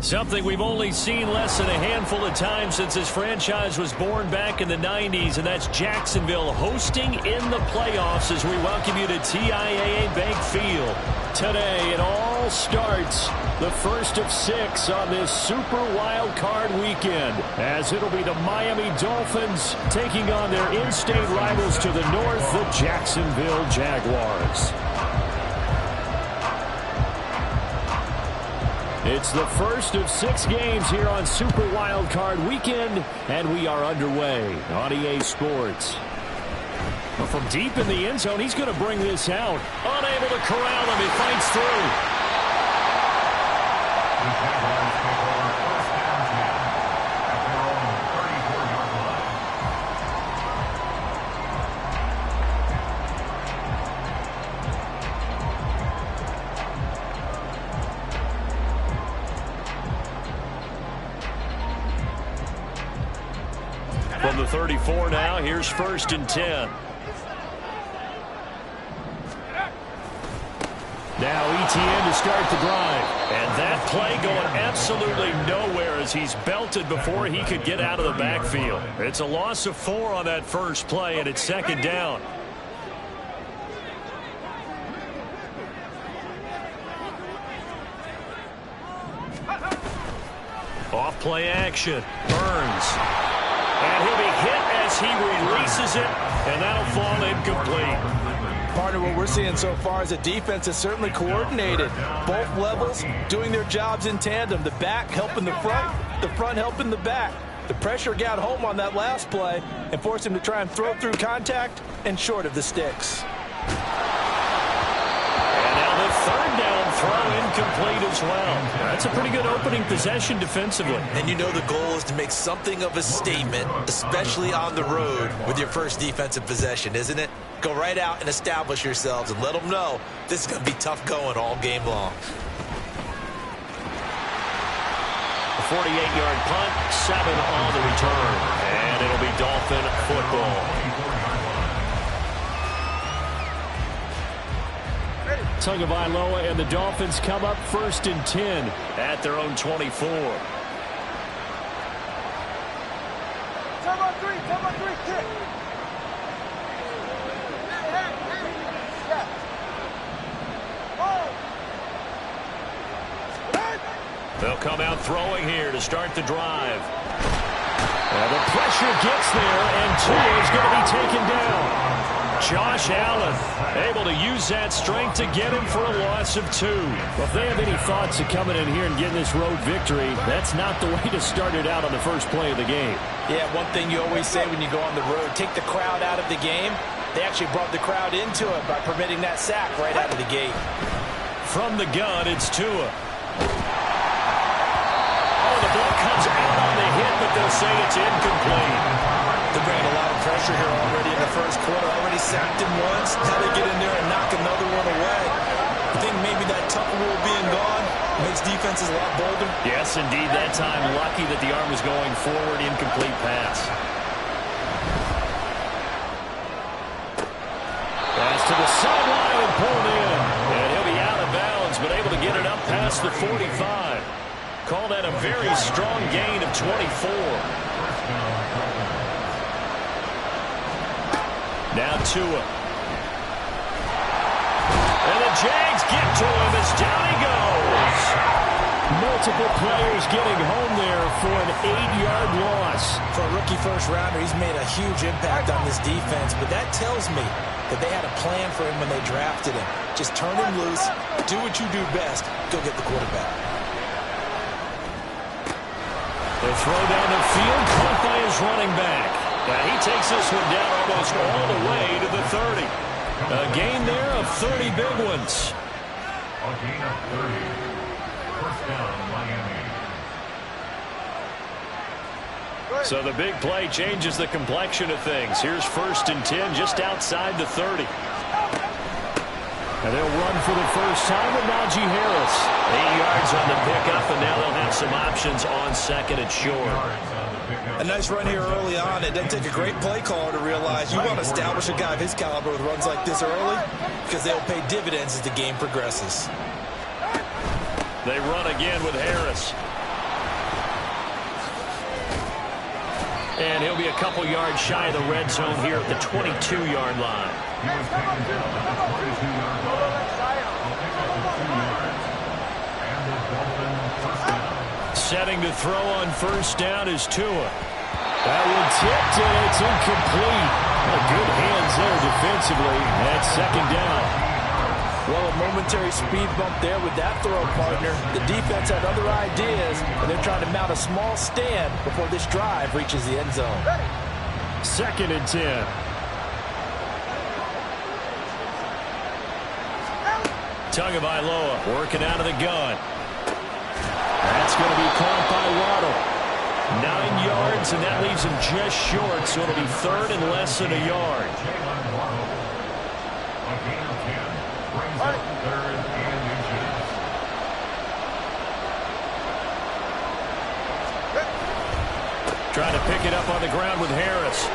Something we've only seen less than a handful of times since this franchise was born back in the 90s, and that's Jacksonville hosting in the playoffs as we welcome you to TIAA Bank Field. Today, it all starts the first of 6 on this Super Wild Card weekend, as it'll be the Miami Dolphins taking on their in-state rivals to the north, the Jacksonville Jaguars. It's the first of 6 games here on Super Wild Card Weekend, and we are underway on EA Sports. Well, from deep in the end zone, he's going to bring this out. Unable to corral him, he fights through. From the 34 now, here's 1st and 10. Now ETN to start the drive. And that play going absolutely nowhere as he's belted before he could get out of the backfield. It's a loss of 4 on that first play, and it's 2nd down. Off play action. Burns. And he'll be hit as he releases it, and that'll fall incomplete. Partner, what we're seeing so far is the defense is certainly coordinated. Both levels doing their jobs in tandem. The back helping the front helping the back. The pressure got home on that last play and forced him to try and throw through contact and short of the sticks. The 3rd down throw incomplete as well. That's a pretty good opening possession defensively. And you know the goal is to make something of a statement, especially on the road with your first defensive possession, isn't it? Go right out and establish yourselves and let them know this is going to be tough going all game long. A 48-yard punt, 7 on the return. And it'll be Dolphin football. Tagovailoa and the Dolphins come up 1st and 10 at their own 24. Come on, 3, kick. They'll come out throwing here to start the drive. Well, the pressure gets there, and Tua is going to be taken down. Josh Allen able to use that strength to get him for a loss of 2. Well, if they have any thoughts of coming in here and getting this road victory, that's not the way to start it out on the first play of the game. Yeah, one thing you always say when you go on the road, take the crowd out of the game. They actually brought the crowd into it by permitting that sack right out of the gate. From the gun, it's Tua. Oh, the ball comes out on the hit, but they'll say it's incomplete. They're bringing a lot of pressure here already in the first quarter. Already sacked him once. Now they get in there and knock another one away. I think maybe that tuck rule being gone makes defenses a lot bolder. Yes, indeed. That time, lucky that the arm was going forward. Incomplete pass. Pass to the sideline and pulled in. And he'll be out of bounds, but able to get it up past the 45. Call that a very strong gain of 24. Now Tua. And the Jags get to him as down he goes. Multiple players getting home there for an 8-yard loss. For a rookie first-rounder, he's made a huge impact on this defense, but that tells me that they had a plan for him when they drafted him. Just turn him loose, do what you do best, go get the quarterback. The throw down the field, caught by his running back. Now he takes this one down almost all the way to the 30. A gain there of 30 big ones. A gain of 30. First down, Miami. So the big play changes the complexion of things. Here's 1st and 10 just outside the 30. And they'll run for the first time with Najee Harris. 8 yards on the pickup, and now they'll have some options on 2nd and short. A nice run here early on. It doesn't take a great play caller to realize you want to establish a guy of his caliber with runs like this early because they'll pay dividends as the game progresses. They run again with Harris. And he'll be a couple yards shy of the red zone here at the 22-yard line. He was taken down at the 22-yard line. He'll pick up the 2 yards. And the Dolphins first down. Setting to throw on first down is Tua. That one tipped, and it's incomplete. Good hands there defensively. That's second down. Well, a momentary speed bump there with that throw, partner. The defense had other ideas, and they're trying to mount a small stand before this drive reaches the end zone. Second and 10. Tagovailoa working out of the gun. That's going to be caught by Waddle. 9 yards, and that leaves him just short, so it'll be third and less than a yard. Jalen Waddle. A gain of 10. Brings up third and inches. Trying to pick it up on the ground with Harris.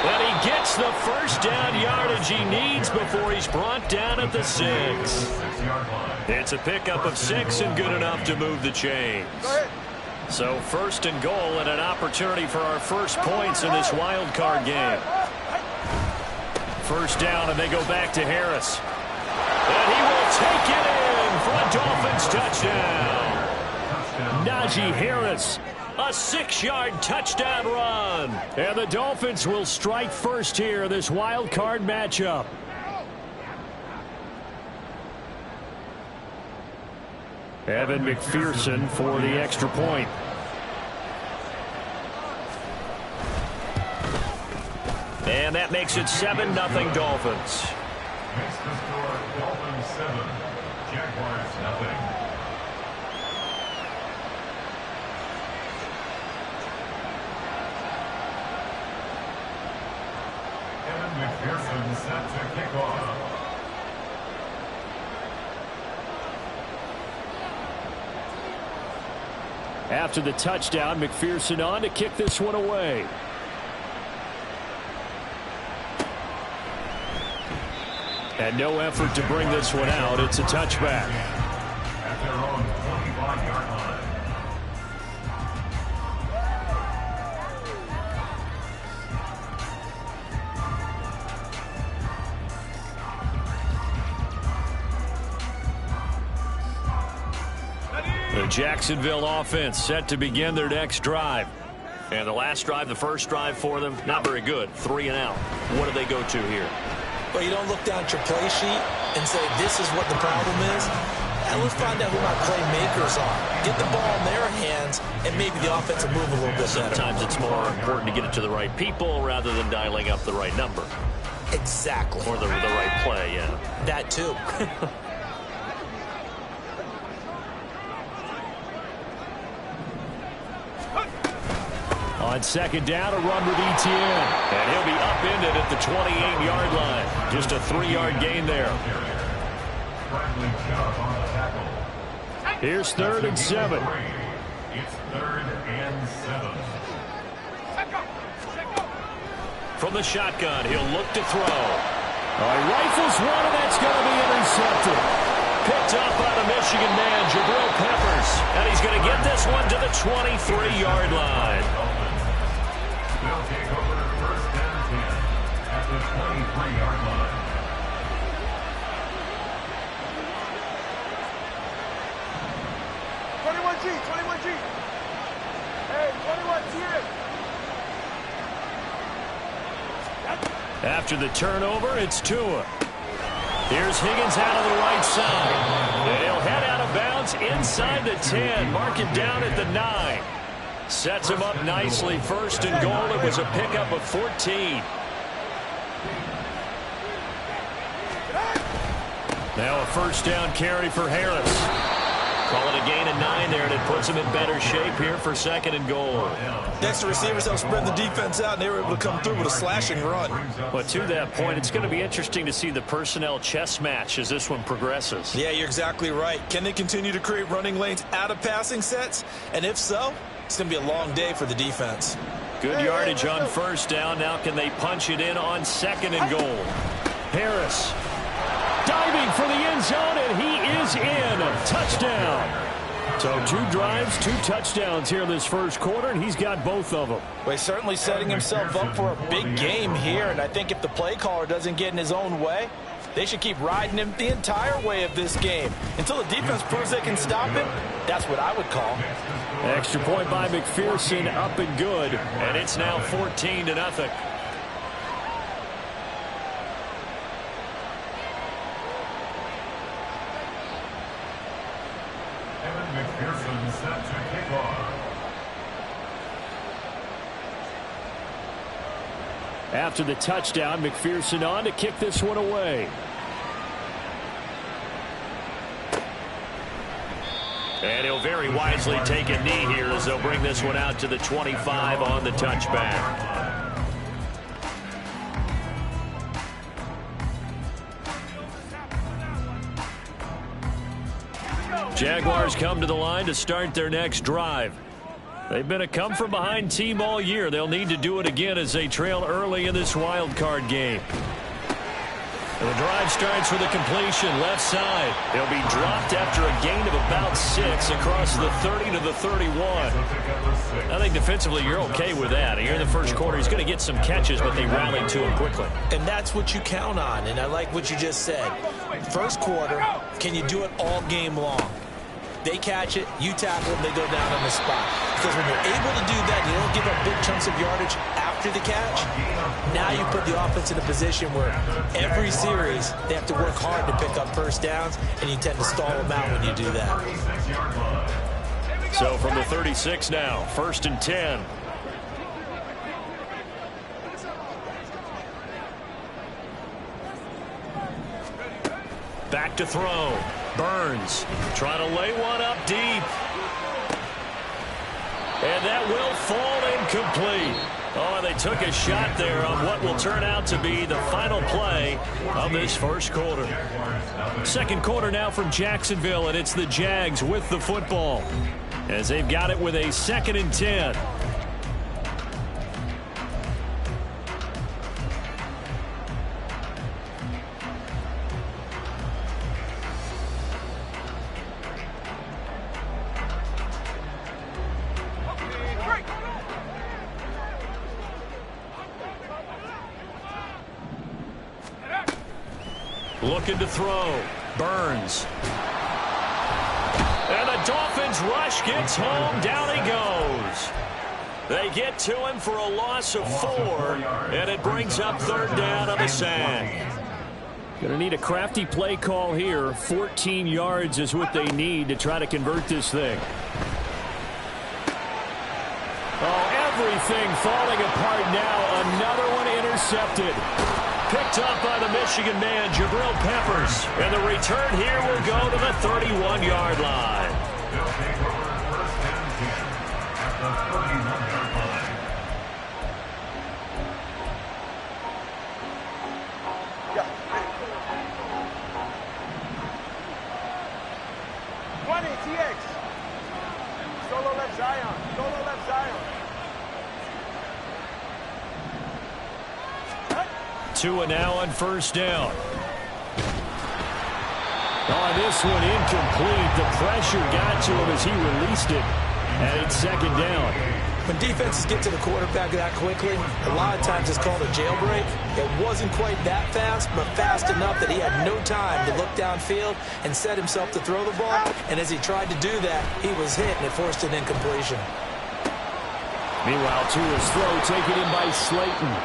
And he gets the first down yardage he needs before he's brought down at the 6. 6-yard line. It's a pickup of 6 and good enough to move the chains. So first and goal and an opportunity for our first points in this wild card game. First down, and they go back to Harris. And he will take it in for a Dolphins touchdown. Najee Harris, a 6-yard touchdown run. And the Dolphins will strike first here in this wild card matchup. Evan McPherson for the extra point. And that makes it 7-0 Dolphins. Makes the score Dolphins 7, Jaguars nothing. Evan McPherson set to kick off. After the touchdown, McPherson on to kick this one away. And no effort to bring this one out. It's a touchback. At their own 25-yard line. The Jacksonville offense set to begin their next drive. And the last drive, the first drive for them, not very good. 3 and out. What do they go to here? Well, you don't look down at your play sheet and say, this is what the problem is. And let's find out who my playmakers are. Get the ball in their hands, and maybe the offense will move a little bit better. Sometimes it's more important to get it to the right people rather than dialing up the right number. Exactly. Or the right play, yeah. That, too. On second down, a run with Etienne. And he'll be upended at the 28-yard line. Just a 3-yard gain there. Here's third and 7. It's third and 7. From the shotgun, he'll look to throw. Rifles one, and that's going to be intercepted. Picked up by the Michigan man, Jabril Peppers. And he's going to get this one to the 23-yard line. They'll take over first and 10 at the 23-yard line. Hey, 21 here. After the turnover, it's Tua. Here's Higgins out of the right side. And he'll head out of bounds inside the 10. Mark him down at the 9. Sets him up nicely. First and goal. It was a pickup of 14. Now a first down carry for Harris. Call it a gain of 9 there, and it puts him in better shape here for second and goal. Next, the receivers help spread the defense out, and they were able to come through with a slashing run. But to that point, it's going to be interesting to see the personnel chess match as this one progresses. Yeah, you're exactly right. Can they continue to create running lanes out of passing sets? And if so, it's going to be a long day for the defense. Good yardage on first down. Now can they punch it in on second and goal? Harris diving for the end zone, and he is in. Touchdown. So 2 drives, 2 touchdowns here in this first quarter, and he's got both of them. Well, he's certainly setting himself up for a big game here, and I think if the play caller doesn't get in his own way, they should keep riding him the entire way of this game. Until the defense proves they can stop him, that's what I would call. Extra point by McPherson, up and good, and it's now 14-0. McPherson set to kick off. After the touchdown, McPherson on to kick this one away. And he'll very wisely take a knee here as they'll bring this one out to the 25 on the touchback. Jaguars come to the line to start their next drive. They've been a come-from-behind team all year. They'll need to do it again as they trail early in this wild card game. And the drive starts with a completion left side. They'll be dropped after a gain of about 6 across the 30 to the 31. I think defensively you're okay with that. Here in the first quarter, he's going to get some catches, but they rallied to him quickly. And that's what you count on, and I like what you just said. First quarter, can you do it all game long? They catch it, you tackle them, they go down on the spot. Because when you're able to do that, you don't give up big chunks of yardage after the catch. Now you put the offense in a position where every series they have to work hard to pick up first downs, and you tend to stall them out when you do that. So from the 36 now, 1st and 10. Back to throw. Burns trying to lay one up deep. And that will fall incomplete. Oh, they took a shot there on what will turn out to be the final play of this first quarter. Second quarter now from Jacksonville, and it's the Jags with the football as they've got it with a 2nd and 10. Looking to throw. Burns. And the Dolphins rush gets home. Down he goes. They get to him for a loss of 4, and it brings up 3rd down on the sag. Going to need a crafty play call here. 14 yards is what they need to try to convert this thing. Oh, everything falling apart now. Another one intercepted. Picked up by the Michigan man, Jabril Peppers. And the return here will go to the 31-yard line. Solo left Zion. Solo left Zion. Tua now on 1st down. Oh, this one incomplete. The pressure got to him as he released it. And it's 2nd down. When defenses get to the quarterback that quickly, a lot of times it's called a jailbreak. It wasn't quite that fast, but fast enough that he had no time to look downfield and set himself to throw the ball. And as he tried to do that, he was hit, and it forced an incompletion. Meanwhile, Tua's throw taken in by Slayton.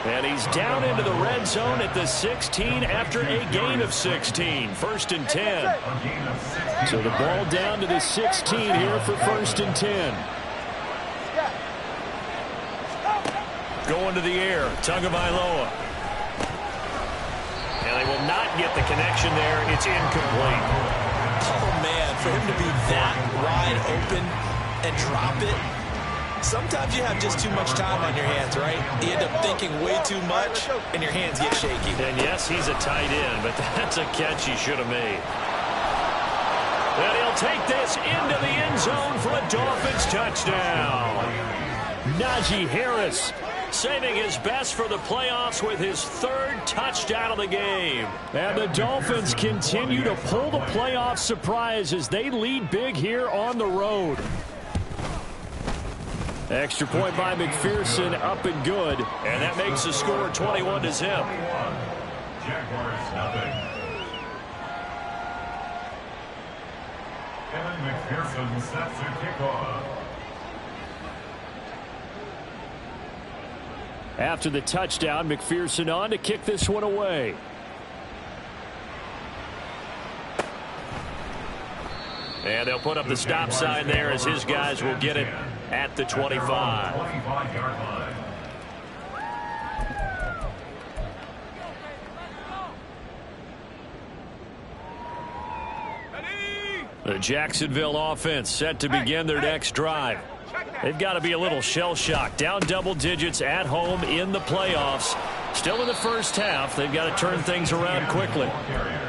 And he's down into the red zone at the 16 after a gain of 16. 1st and 10. So the ball down to the 16 here for 1st and 10. Going to the air, Tagovailoa. And they will not get the connection there. It's incomplete. Oh, man, for him to be that wide open and drop it. Sometimes you have just too much time on your hands, right? You end up thinking way too much, and your hands get shaky. And yes, he's a tight end, but that's a catch he should have made. And he'll take this into the end zone for a Dolphins touchdown. Najee Harris saving his best for the playoffs with his 3rd touchdown of the game. And the Dolphins continue to pull the playoff surprise as they lead big here on the road. Extra point by McPherson, up and good. And that makes the score 21-0. Jaguars nothing. Kevin McPherson sets a kickoff. After the touchdown, McPherson on to kick this one away. And they'll put up the stop sign there as his guys will get it at the 25. 25-yard line. The Jacksonville offense set to begin their next drive. They've got to be a little shell-shocked. Down double digits at home in the playoffs. Still in the first half. They've got to turn things around quickly.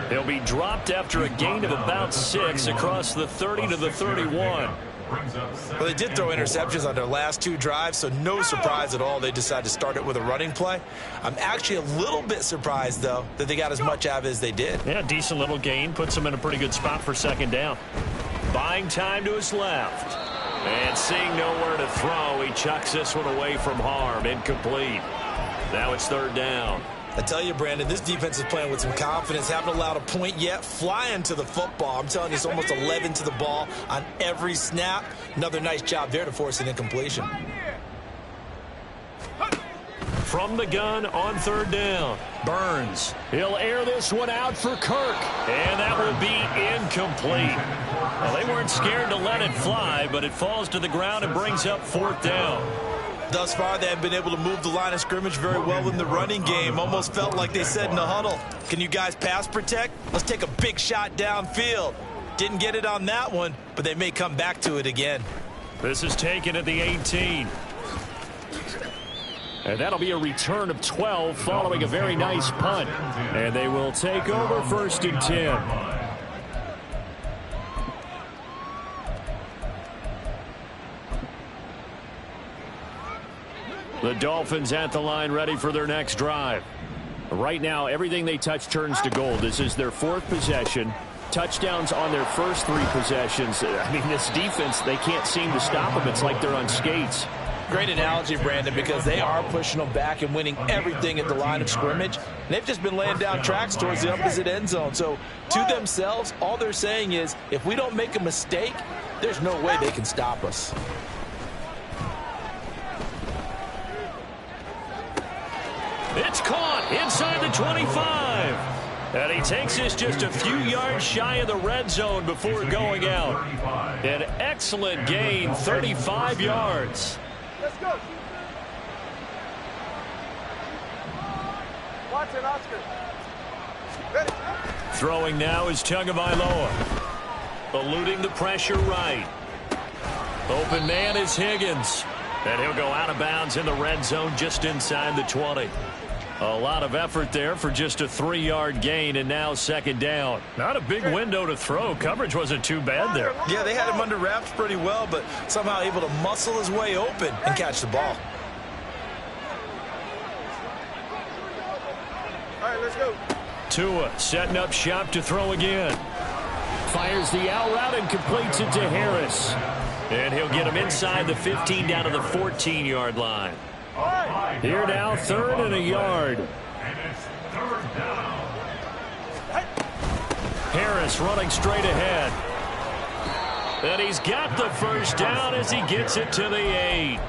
They'll be dropped after a gain of about 6 across the 30 to the 31. Well, they did throw interceptions on their last 2 drives, so no surprise at all they decided to start it with a running play. I'm actually a little bit surprised, though, that they got as much out of it as they did. Yeah, decent little gain. Puts them in a pretty good spot for 2nd down. Buying time to his left. And seeing nowhere to throw, he chucks this one away from harm. Incomplete. Now it's 3rd down. I tell you, Brandon, this defense is playing with some confidence. Haven't allowed a point yet. Flying to the football. I'm telling you, it's almost 11 to the ball on every snap. Another nice job there to force an incompletion. From the gun on 3rd down. Burns. He'll air this one out for Kirk. And that will be incomplete. Well, they weren't scared to let it fly, but it falls to the ground and brings up 4th down. Thus far, they have been able to move the line of scrimmage very well in the running game. Almost felt like they said in the huddle, can you guys pass protect? Let's take a big shot downfield. Didn't get it on that one, but they may come back to it again. This is taken at the 18. And that'll be a return of 12 following a very nice punt. And they will take over 1st and 10. The Dolphins at the line ready for their next drive. Right now, everything they touch turns to gold. This is their 4th possession. Touchdowns on their first 3 possessions. I mean, this defense, they can't seem to stop them. It's like they're on skates. Great analogy, Brandon, because they are pushing them back and winning everything at the line of scrimmage. They've just been laying down tracks towards the opposite end zone. So to themselves, all they're saying is, if we don't make a mistake, there's no way they can stop us. It's caught inside the 25. And he takes this just a few yards shy of the red zone before going out. An excellent gain, 35 yards. Let's go. Watson, Oscar. Ready. Throwing now is Tagovailoa. Eluding the pressure right. Open man is Higgins. And he'll go out of bounds in the red zone just inside the 20. A lot of effort there for just a 3-yard gain, and now 2nd down. Not a big window to throw. Coverage wasn't too bad there. Yeah, they had him under wraps pretty well, but somehow able to muscle his way open and catch the ball. All right, let's go. Tua setting up shop to throw again. Fires the out route and completes it to Harris. And he'll get him inside the 15 down to the 14-yard line. Here now, 3rd and a yard. And it's 3rd down. Harris running straight ahead. And he's got the 1st down as he gets it to the 8.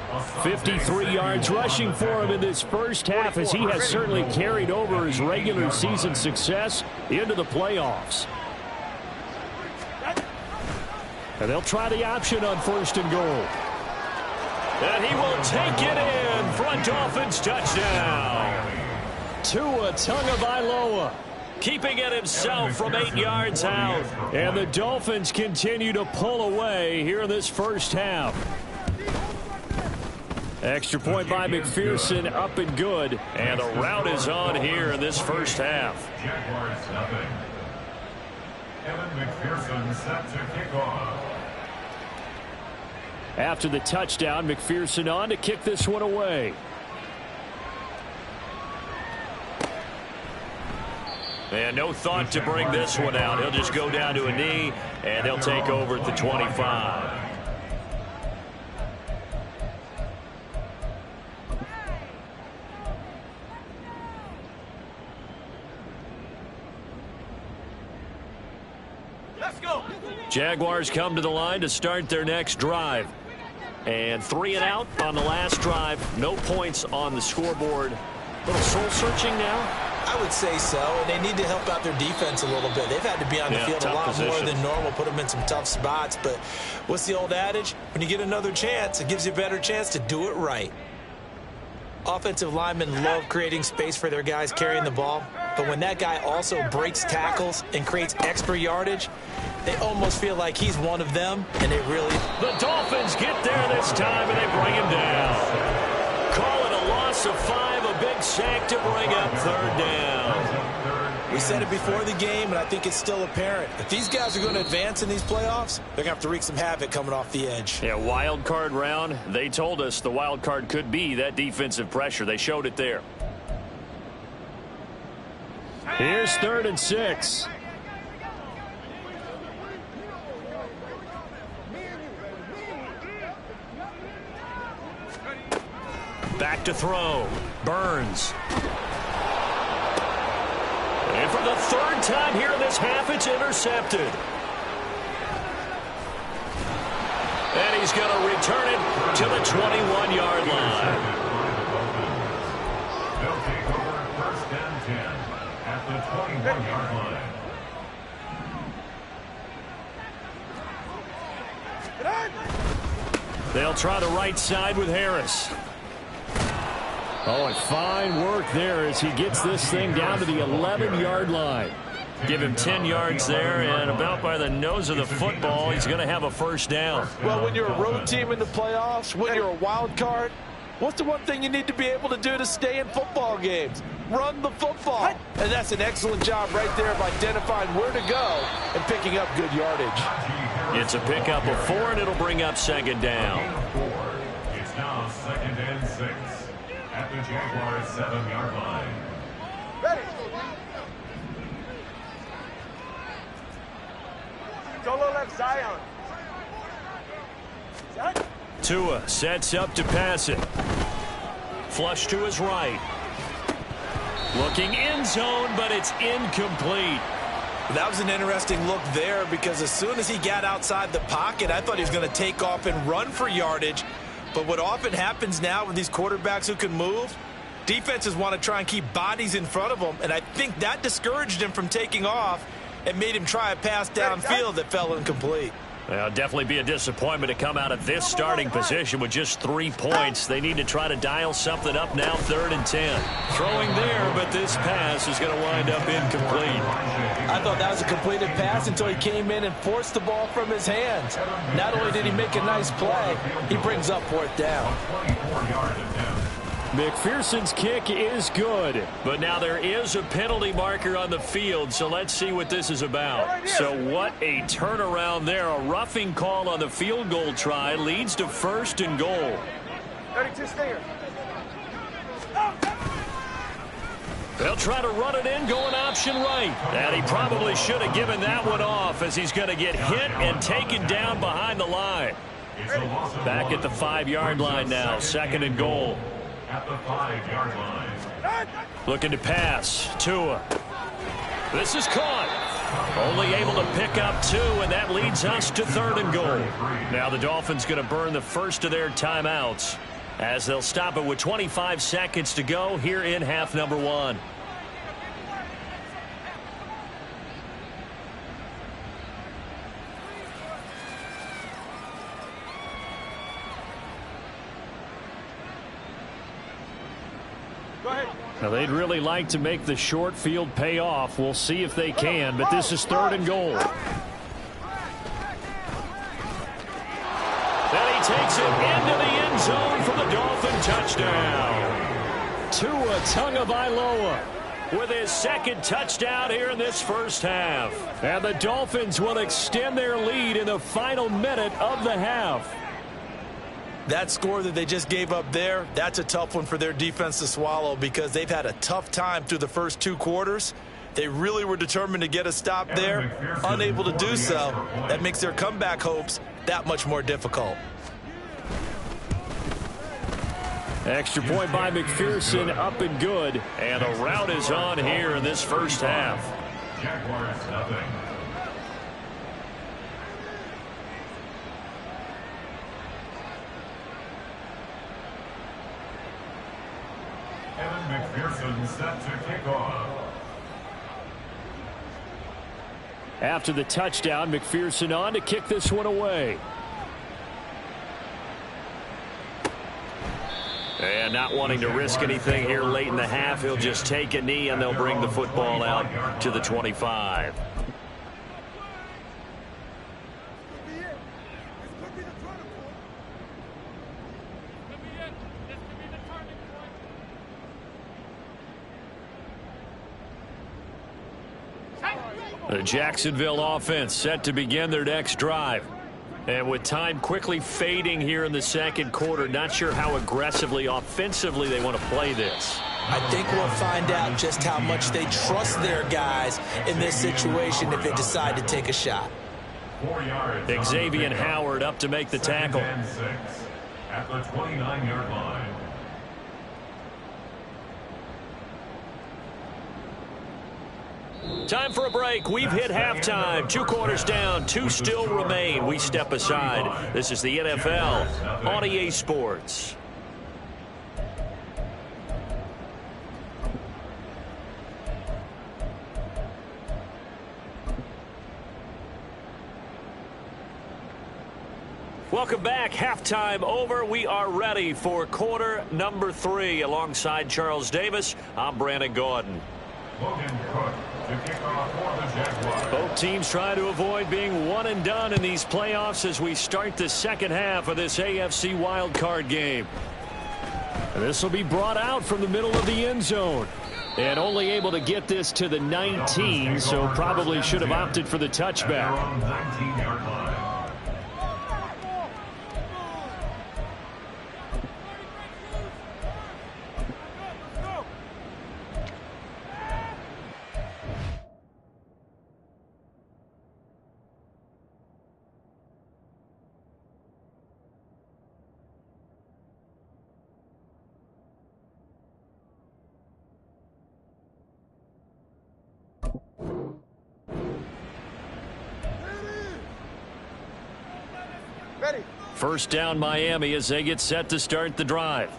53 yards rushing for him in this first half, as he has certainly carried over his regular season success into the playoffs. And they'll try the option on 1st and goal. And he will take it in for a Dolphins touchdown. Tua Tagovailoa keeping it himself from 8 yards out. And the Dolphins continue to pull away here in this first half. Extra point by McPherson, up and good. And the route is on here in this first half. Jaguars nothing. Kevin McPherson set to kickoff. After the touchdown, McPherson on to kick this one away. And no thought to bring this one out. He'll just go down to a knee, and he'll take over at the 25. Let's go. Jaguars come to the line to start their next drive. And 3 and out on the last drive. No points on the scoreboard. A little soul-searching now. I would say so, and they need to help out their defense a little bit. They've had to be on the field a lot more than normal, put them in some tough spots. But what's the old adage? When you get another chance, it gives you a better chance to do it right. Offensive linemen love creating space for their guys carrying the ball, but when that guy also breaks tackles and creates extra yardage, they almost feel like he's one of them, and they really... The Dolphins get there this time, and they bring him down. Call it a loss of 5, a big sack to bring up 3rd down. We said it before the game, and I think it's still apparent. If these guys are going to advance in these playoffs, they're going to have to wreak some havoc coming off the edge. Yeah, wild card round. They told us the wild card could be that defensive pressure. They showed it there. Here's 3rd and 6. Back to throw. Burns. And for the 3rd time here in this half, it's intercepted. And he's going to return it to the 21-yard line. They'll take over 1st and 10 at the 21-yard line. They'll try the right side with Harris. Oh, and fine work there as he gets this thing down to the 11-yard line. Give him 10 yards there, and about by the nose of the football, he's going to have a 1st down. Well, when you're a road team in the playoffs, when you're a wild card, what's the one thing you need to be able to do to stay in football games? Run the football. And that's an excellent job right there of identifying where to go and picking up good yardage. It's a pickup of 4, and it'll bring up 2nd down. It's now 2nd and 6 at the Jaguars' 7-yard line. Ready. Solo left Zion. Tua sets up to pass it. Flush to his right. Looking end zone, but it's incomplete. That was an interesting look there because as soon as he got outside the pocket, I thought he was going to take off and run for yardage. But what often happens now with these quarterbacks who can move, defenses want to try and keep bodies in front of them, and I think that discouraged him from taking off and made him try a pass downfield that fell incomplete. Well, definitely be a disappointment to come out of this starting position with just 3 points. They need to try to dial something up now, 3rd and 10. Throwing there, but this pass is going to wind up incomplete. I thought that was a completed pass until he came in and forced the ball from his hands. Not only did he make a nice play, he brings up 4th down. McPherson's kick is good, but now there is a penalty marker on the field, so let's see what this is about. So what a turnaround there. A roughing call on the field goal try leads to 1st and goal. 32 stinger. They'll try to run it in, going option right. And he probably should have given that one off as he's going to get hit and taken down behind the line. Back at the 5-yard line now, 2nd and goal. At the 5-yard line. Looking to pass. Tua. This is caught. Only able to pick up 2, and that leads us to 3rd and goal. Now the Dolphins going to burn the first of their timeouts as they'll stop it with 25 seconds to go here in half number 1. Now, they'd really like to make the short field pay off. We'll see if they can, but this is 3rd and goal. Then he takes it into the end zone for the Dolphin touchdown. Tua Tagovailoa with his 2nd touchdown here in this first half. And the Dolphins will extend their lead in the final minute of the half. That score that they just gave up there, that's a tough one for their defense to swallow because they've had a tough time through the first 2 quarters. They really were determined to get a stop there, unable to do so. That makes their comeback hopes that much more difficult. Extra point by McPherson, up and good. And the rout is on here in this first half. Jaguars nothing. Evan McPherson set to kick off. After the touchdown, McPherson on to kick this one away. And not wanting to risk anything here late in the half, he'll just take a knee and they'll bring the football out to the 25. The Jacksonville offense set to begin their next drive. And with time quickly fading here in the second quarter, not sure how aggressively, offensively they want to play this. I think we'll find out just how much they trust their guys in this situation if they decide to take a shot. 4 yards. Xavier Howard up to make the tackle. Second and 6 at the 29-yard line. Time for a break. We've hit halftime. 2 quarters down. 2 still remain. We step aside. This is the NFL on EA Sports. Welcome back. Halftime over. We are ready for quarter number 3. Alongside Charles Davis, I'm Brandon Gaudin. Logan Cook to kick off for the Jaguars. Both teams try to avoid being one and done in these playoffs as we start the second half of this AFC wildcard game. And this will be brought out from the middle of the end zone. And only able to get this to the 19, so probably should have opted for the touchback. 19-yard line. First down Miami as they get set to start the drive.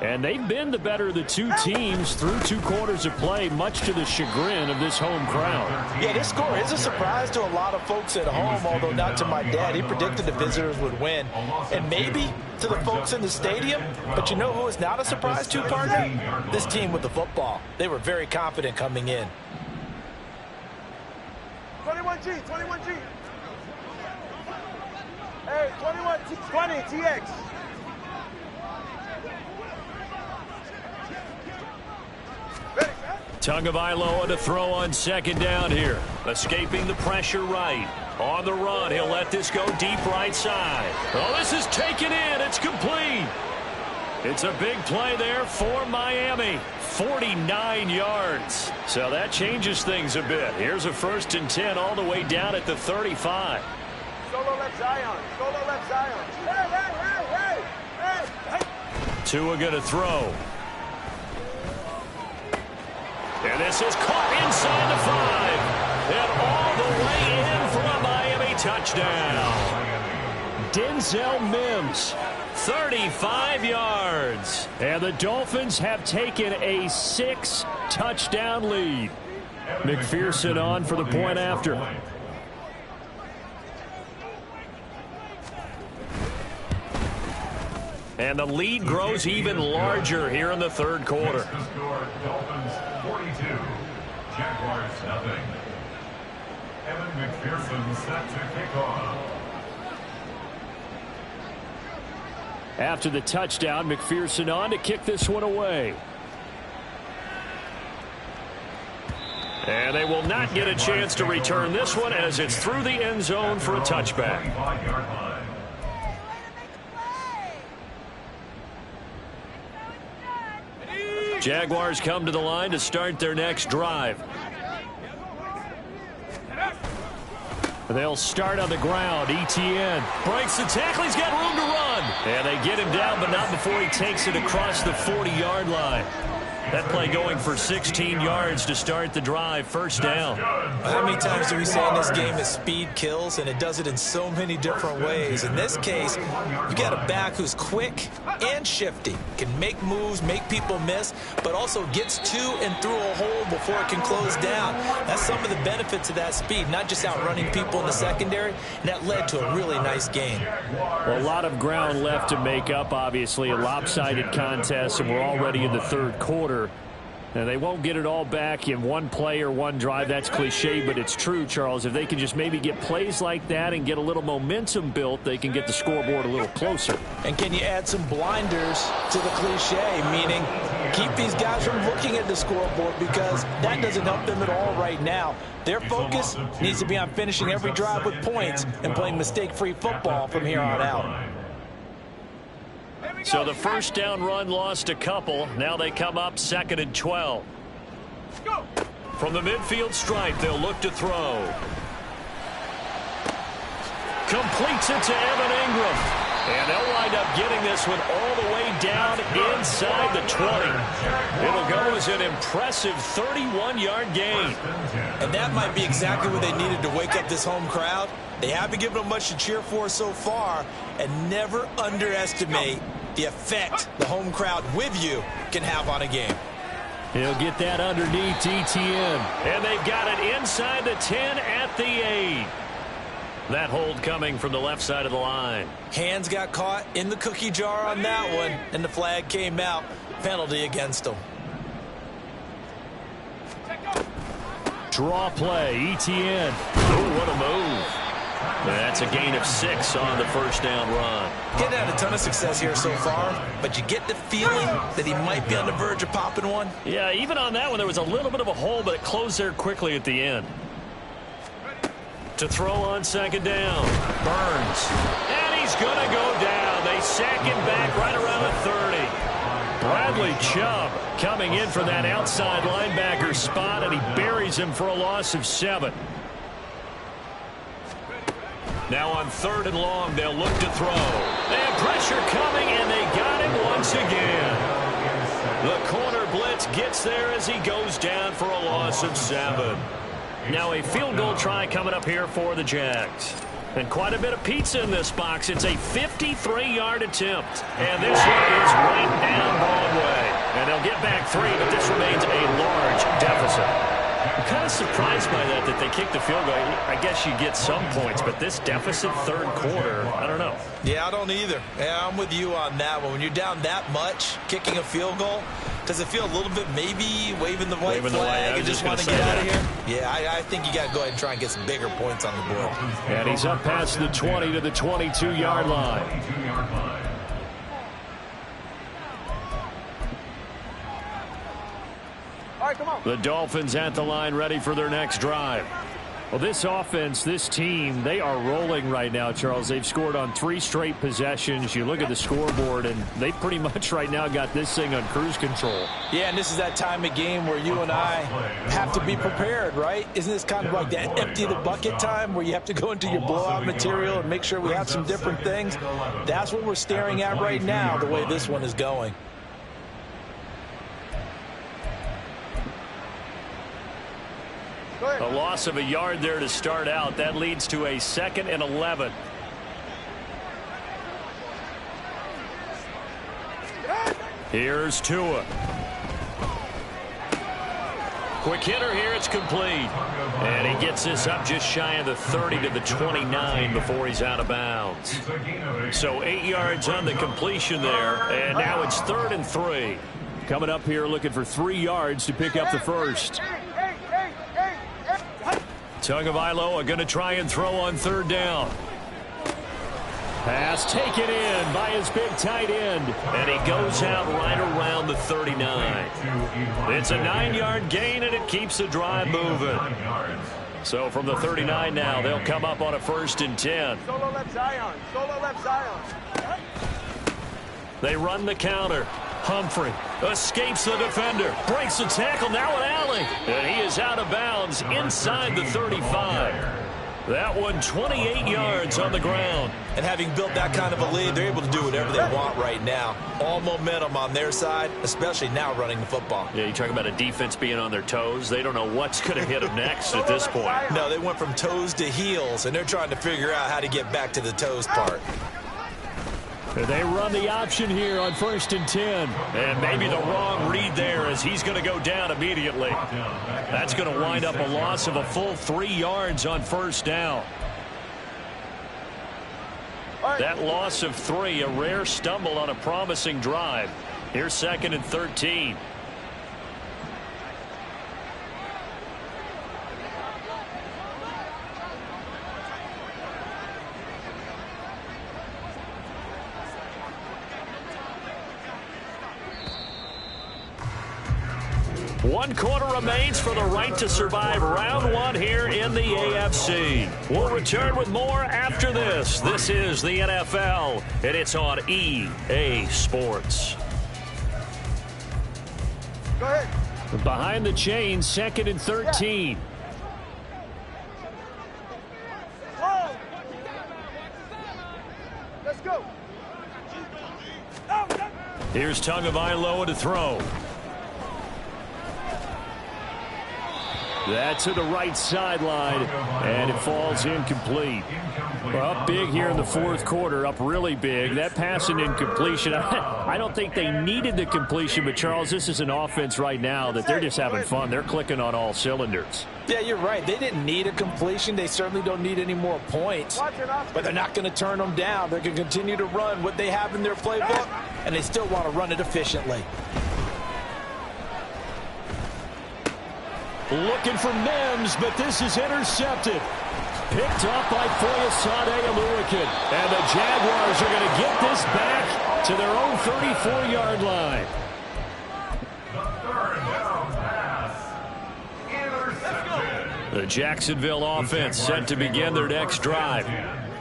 And they've been the better of the 2 teams through 2 quarters of play, much to the chagrin of this home crowd. Yeah, this score is a surprise to a lot of folks at home, although not to my dad. He predicted the visitors would win. And maybe to the folks in the stadium, but you know who is not a surprise to, partner? This team with the football. They were very confident coming in. 21G, 21G. Hey, 21, 20, TX. Tagovailoa to throw on second down here. Escaping the pressure right. On the run, he'll let this go deep right side. Oh, this is taken in. It's complete. It's a big play there for Miami. 49 yards. So that changes things a bit. Here's a 1st and 10 all the way down at the 35. Solo left Zion. Solo left Zion. Hey. Tua going to throw. And this is caught inside the 5. And all the way in for a Miami touchdown. Denzel Mims, 35 yards. And the Dolphins have taken a 6-touchdown lead. McPherson on for the point after. And the lead grows even larger here in the third quarter. Dolphins 42, Jaguars nothing. Evan McPherson set to kick off. After the touchdown, McPherson on to kick this one away. And they will not get a chance to return this one as it's through the end zone for a touchback. Jaguars come to the line to start their next drive. They'll start on the ground. Etienne breaks the tackle. He's got room to run. And they get him down, but not before he takes it across the 40-yard line. That play going for 16 yards to start the drive. First down. How many times do we say in this game that speed kills, and it does it in so many different ways? In this case, you got a back who's quick and shifty, can make moves, make people miss, but also gets to and through a hole before it can close down. That's some of the benefits of that speed, not just outrunning people in the secondary, and that led to a really nice game. Well, a lot of ground left to make up, obviously. A lopsided contest, and we're already in the third quarter. And they won't get it all back in one play or one drive. That's cliche, but it's true, Charles. If they can just maybe get plays like that and get a little momentum built, they can get the scoreboard a little closer. And can you add some blinders to the cliche, meaning keep these guys from looking at the scoreboard, because that doesn't help them at all right now. Their focus needs to be on finishing every drive with points and playing mistake-free football from here on out. So the first down run lost a couple. Now they come up 2nd and 12. From the midfield stripe, they'll look to throw. Completes it to Evan Ingram. And they'll wind up getting this one all the way down inside the 20. It'll go as an impressive 31-yard gain. And that might be exactly what they needed to wake up this home crowd. They haven't given them much to cheer for so far, and never underestimate the effect the home crowd with you can have on a game. He'll get that underneath Etienne. And they've got it inside the 10 at the 8. That hold coming from the left side of the line. Hands got caught in the cookie jar on that one, and the flag came out. Penalty against them. Draw play, Etienne. Oh, what a move. That's a gain of 6 on the first down run. Getting had a ton of success here so far, but you get the feeling that he might be on the verge of popping one. Yeah, even on that one, there was a little bit of a hole, but it closed there quickly at the end. To throw on 2nd down. Burns. And he's going to go down. They sack him back right around the 30. Bradley Chubb coming in for that outside linebacker spot, and he buries him for a loss of 7. Now on 3rd and long, they'll look to throw. They have pressure coming, and they got him once again. The corner blitz gets there as he goes down for a loss of 7. Now a field goal try coming up here for the Jags. And quite a bit of pizza in this box. It's a 53-yard attempt. And this one is right down Broadway. And they'll get back 3, but this remains a large deficit. I'm kind of surprised by that they kicked the field goal. I guess you get some points, but this deficit 3rd quarter, I don't know. Yeah, I don't either. Yeah, I'm with you on that one. When you're down that much, kicking a field goal, does it feel a little bit maybe waving the white flag and just want to get out of here? Yeah, I think you got to go ahead and try and get some bigger points on the board. And he's up past the 20 to the 22-yard line. All right, come on. The Dolphins at the line ready for their next drive. Well, this offense, this team, they are rolling right now, Charles. They've scored on 3 straight possessions. You look at the scoreboard, and they pretty much right now got this thing on cruise control. Yeah, and this is that time of game where you and I have to be prepared, right? Isn't this kind of like that empty the bucket time where you have to go into your blowout material and make sure we have some different things? That's what we're staring at right now, the way this one is going. A loss of a yard there to start out. That leads to a 2nd and 11. Here's Tua. Quick hitter here. It's complete. And he gets this up just shy of the 30 to the 29 before he's out of bounds. So 8 yards on the completion there. And now it's 3rd and 3. Coming up here looking for 3 yards to pick up the first. Tagovailoa going to try and throw on 3rd down. Pass taken in by his big tight end. And he goes out right around the 39. It's a 9-yard gain, and it keeps the drive moving. So from the 39 now, they'll come up on a 1st and 10. Solo left Zion. Solo left Zion. They run the counter. Humphrey escapes the defender. Breaks the tackle. Now an alley. And he is out of bounds inside the 35. That one 28 yards on the ground. And having built that kind of a lead, they're able to do whatever they want right now. All momentum on their side, especially now running the football. Yeah, you talk about a defense being on their toes. They don't know what's going to hit them next at this point. No, they went from toes to heels, and they're trying to figure out how to get back to the toes part. They run the option here on 1st and 10. And maybe the wrong read there as he's going to go down immediately. That's going to wind up a loss of a full 3 yards on 1st down. That loss of 3, a rare stumble on a promising drive. Here's 2nd and 13. One quarter remains for the right to survive round 1 here in the AFC. We'll return with more after this. This is the NFL, and it's on EA Sports. Go ahead. Behind the chains, 2nd and 13. Whoa. Let's go. Here's Tagovailoa to throw. That's to the right sideline, and it falls incomplete. Well, up big here in the 4th quarter, up really big. That pass and incompletion, I don't think they needed the completion, but, Charles, this is an offense right now that they're just having fun. They're clicking on all cylinders. Yeah, you're right. They didn't need a completion. They certainly don't need any more points. But they're not going to turn them down. They're going to continue to run what they have in their playbook, and they still want to run it efficiently. Looking for Mims, but this is intercepted. Picked up by Foyesade Oluokun. And the Jaguars are going to get this back to their own 34-yard line. The 3rd down pass. Intercepted. The Jacksonville offense set to begin their next drive.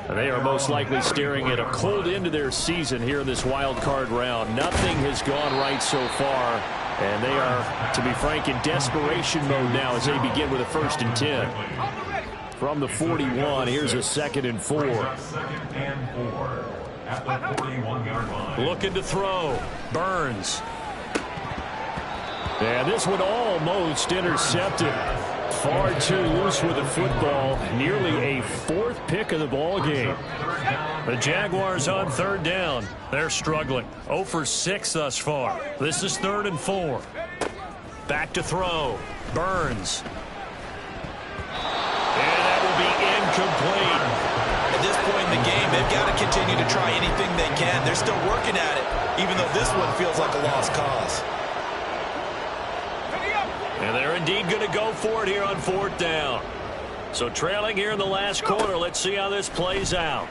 They are most likely staring at a cold end to their season here in this wild card round. Nothing has gone right so far. And they are, to be frank, in desperation mode now as they begin with a 1st and 10. From the 41, here's a 2nd and 4. 2nd and 4 at the 41-yard line. Looking to throw. Burns. And this one almost intercepted. Far too loose with the football. Nearly a 4th pick of the ball game. The Jaguars on 3rd down. They're struggling. 0 for 6 thus far. This is 3rd and 4. Back to throw. Burns. And that will be incomplete. At this point in the game, they've got to continue to try anything they can. They're still working at it, even though this one feels like a lost cause. And they're indeed going to go for it here on 4th down. So trailing here in the last quarter, let's see how this plays out.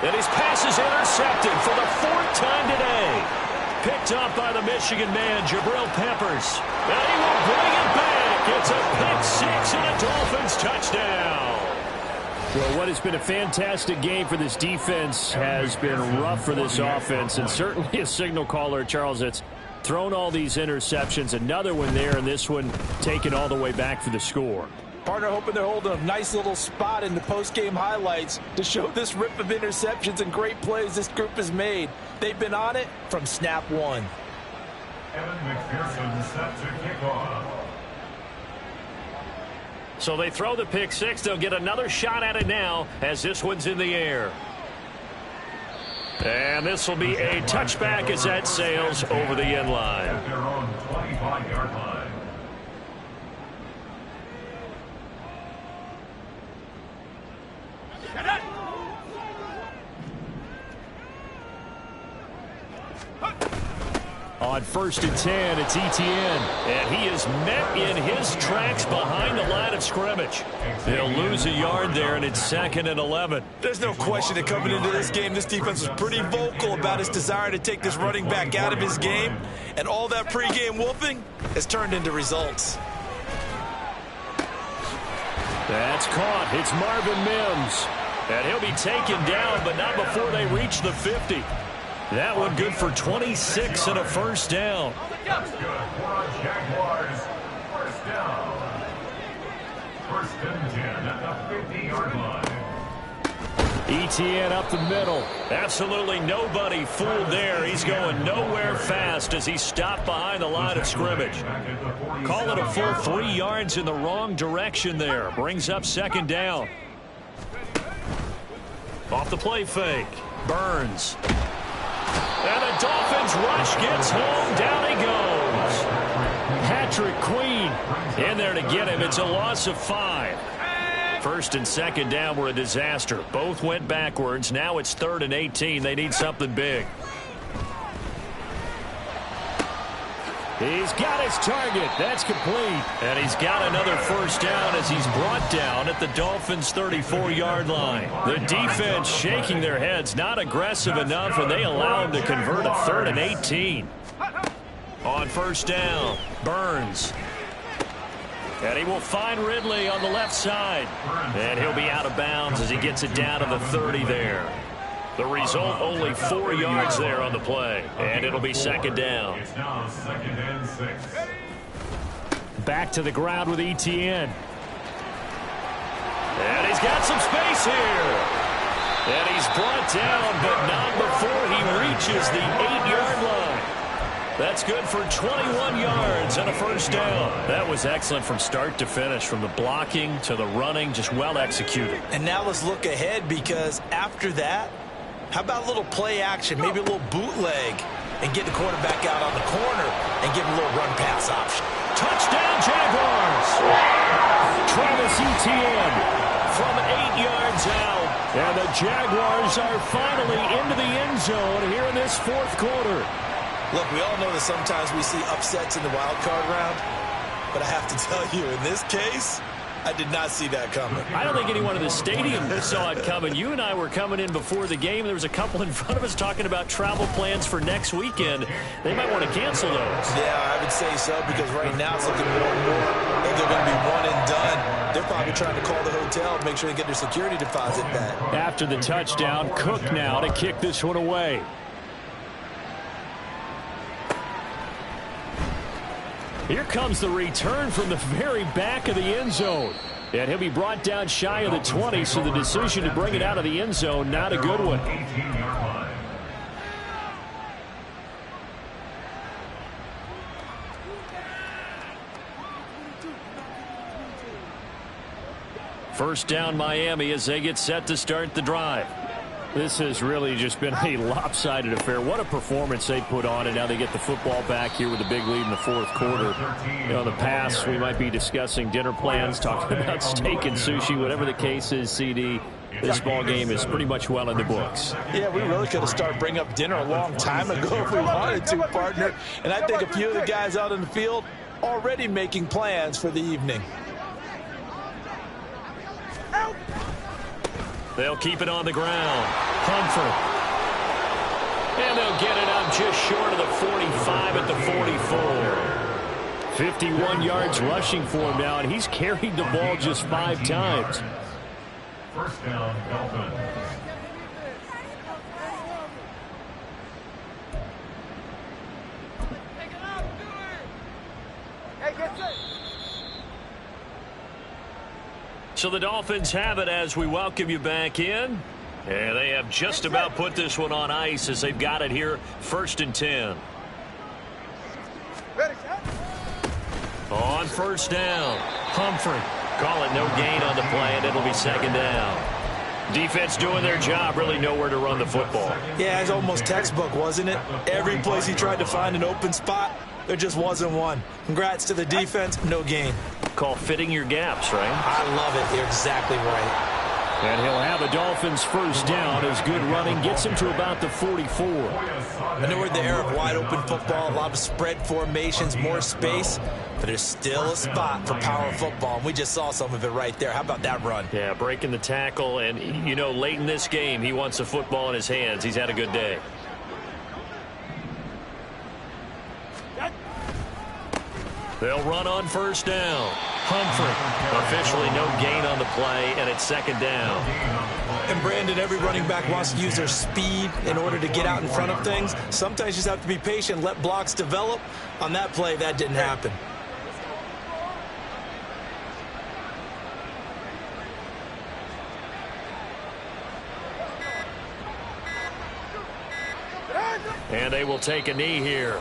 And his pass is intercepted for the 4th time today. Picked up by the Michigan man, Jabril Peppers. And he will bring it back. It's a pick 6 and a Dolphins touchdown. Well, what has been a fantastic game for this defense has been rough for this offense, and certainly a signal caller, Charles, that's thrown all these interceptions. Another one there, and this one taken all the way back for the score. Partner hoping they're holding a nice little spot in the post-game highlights to show this rip of interceptions and great plays this group has made. They've been on it from snap 1. Evan McPherson set to kick off. So they throw the pick 6. They'll get another shot at it now as this one's in the air. And this will be a touchback as that sails over the end line. At their own 25-yard line. On 1st and 10, it's Etienne. And he is met in his tracks behind the line of scrimmage. They'll lose a yard there, and it's 2nd and 11. There's no question that coming into this game, this defense was pretty vocal about his desire to take this running back out of his game. And all that pregame wolfing has turned into results. That's caught. It's Marvin Mims. And he'll be taken down, but not before they reach the 50. That one good for 26 and a 1st down. That's good for our Jaguars. 1st down. 1st and 10. Etienne up the middle. Absolutely nobody fooled there. He's going nowhere fast as he stopped behind the line of scrimmage. Call it a full 3 yards in the wrong direction there. Brings up second down. Off the play fake. Burns. And the Dolphins rush gets home. Down he goes. Patrick Queen in there to get him. It's a loss of 5. First and second down were a disaster. Both went backwards. Now it's 3rd and 18. They need something big. He's got his target. That's complete. And he's got another first down as he's brought down at the Dolphins' 34-yard line. The defense shaking their heads, not aggressive enough, and they allow him to convert a 3rd and 18. On first down, Burns. And he will find Ridley on the left side. And he'll be out of bounds as he gets it down to the 30 there. The result, only 4 yards there on the play. And it'll be second down. It's now 2nd and 6. Back to the ground with Etienne. And he's got some space here. And he's brought down, but not before he reaches the 8-yard line. That's good for 21 yards and a first down. That was excellent from start to finish, from the blocking to the running, just well executed. And now let's look ahead, because after that, how about a little play action, maybe a little bootleg, and get the quarterback out on the corner and give him a little run-pass option. Touchdown, Jaguars! Travis Etienne from 8 yards out. And the Jaguars are finally into the end zone here in this 4th quarter. Look, we all know that sometimes we see upsets in the wild card round, but I have to tell you, in this case, I did not see that coming. I don't think anyone in the stadium saw it coming. You and I were coming in before the game. There was a couple in front of us talking about travel plans for next weekend. They might want to cancel those. Yeah, I would say so, because right now it's looking more and more like they're going to be one and done. They're probably trying to call the hotel and make sure they get their security deposit back. After the touchdown, Cook now to kick this one away. Here comes the return from the very back of the end zone. And he'll be brought down shy of the 20, so the decision to bring it out of the end zone, not a good one. 18-yard line. First down, Miami, as they get set to start the drive. This has really just been a lopsided affair. What a performance they put on, and now they get the football back here with a big lead in the 4th quarter. You know, in the past, we might be discussing dinner plans, talking about steak and sushi, whatever the case is, CD. This ball game is pretty much well in the books. Yeah, we really could have started bringing up dinner a long time ago if we wanted to, partner. And I think a few of the guys out in the field already making plans for the evening. They'll keep it on the ground. Humphrey. And they'll get it up just short of the 45 at the 44. 51 yards rushing for him now, and he's carried the ball just 5 times. First down, Dolphins. Hey, get set. So the Dolphins have it as we welcome you back in. And they have just about put this one on ice as they've got it here, 1st and 10. Ready, set. On first down, Humphrey. Call it no gain on the play, and it'll be second down. Defense doing their job, really nowhere to run the football. Yeah, it's almost textbook, wasn't it? Every place he tried to find an open spot, there just wasn't one. Congrats to the defense, no gain. Call fitting your gaps, right? I love it. You're exactly right. And he'll have a Dolphins first down as good running gets him to about the 44. I know we're in the era of wide open football, a lot of spread formations, more space, but there's still a spot for power football, and we just saw some of it right there. How about that run? Yeah, breaking the tackle, and, you know, late in this game, he wants the football in his hands. He's had a good day. They'll run on first down. Humphrey, officially no gain on the play, and it's second down. And Brandon, every running back wants to use their speed in order to get out in front of things. Sometimes you just have to be patient, let blocks develop. On that play, that didn't happen. And they will take a knee here.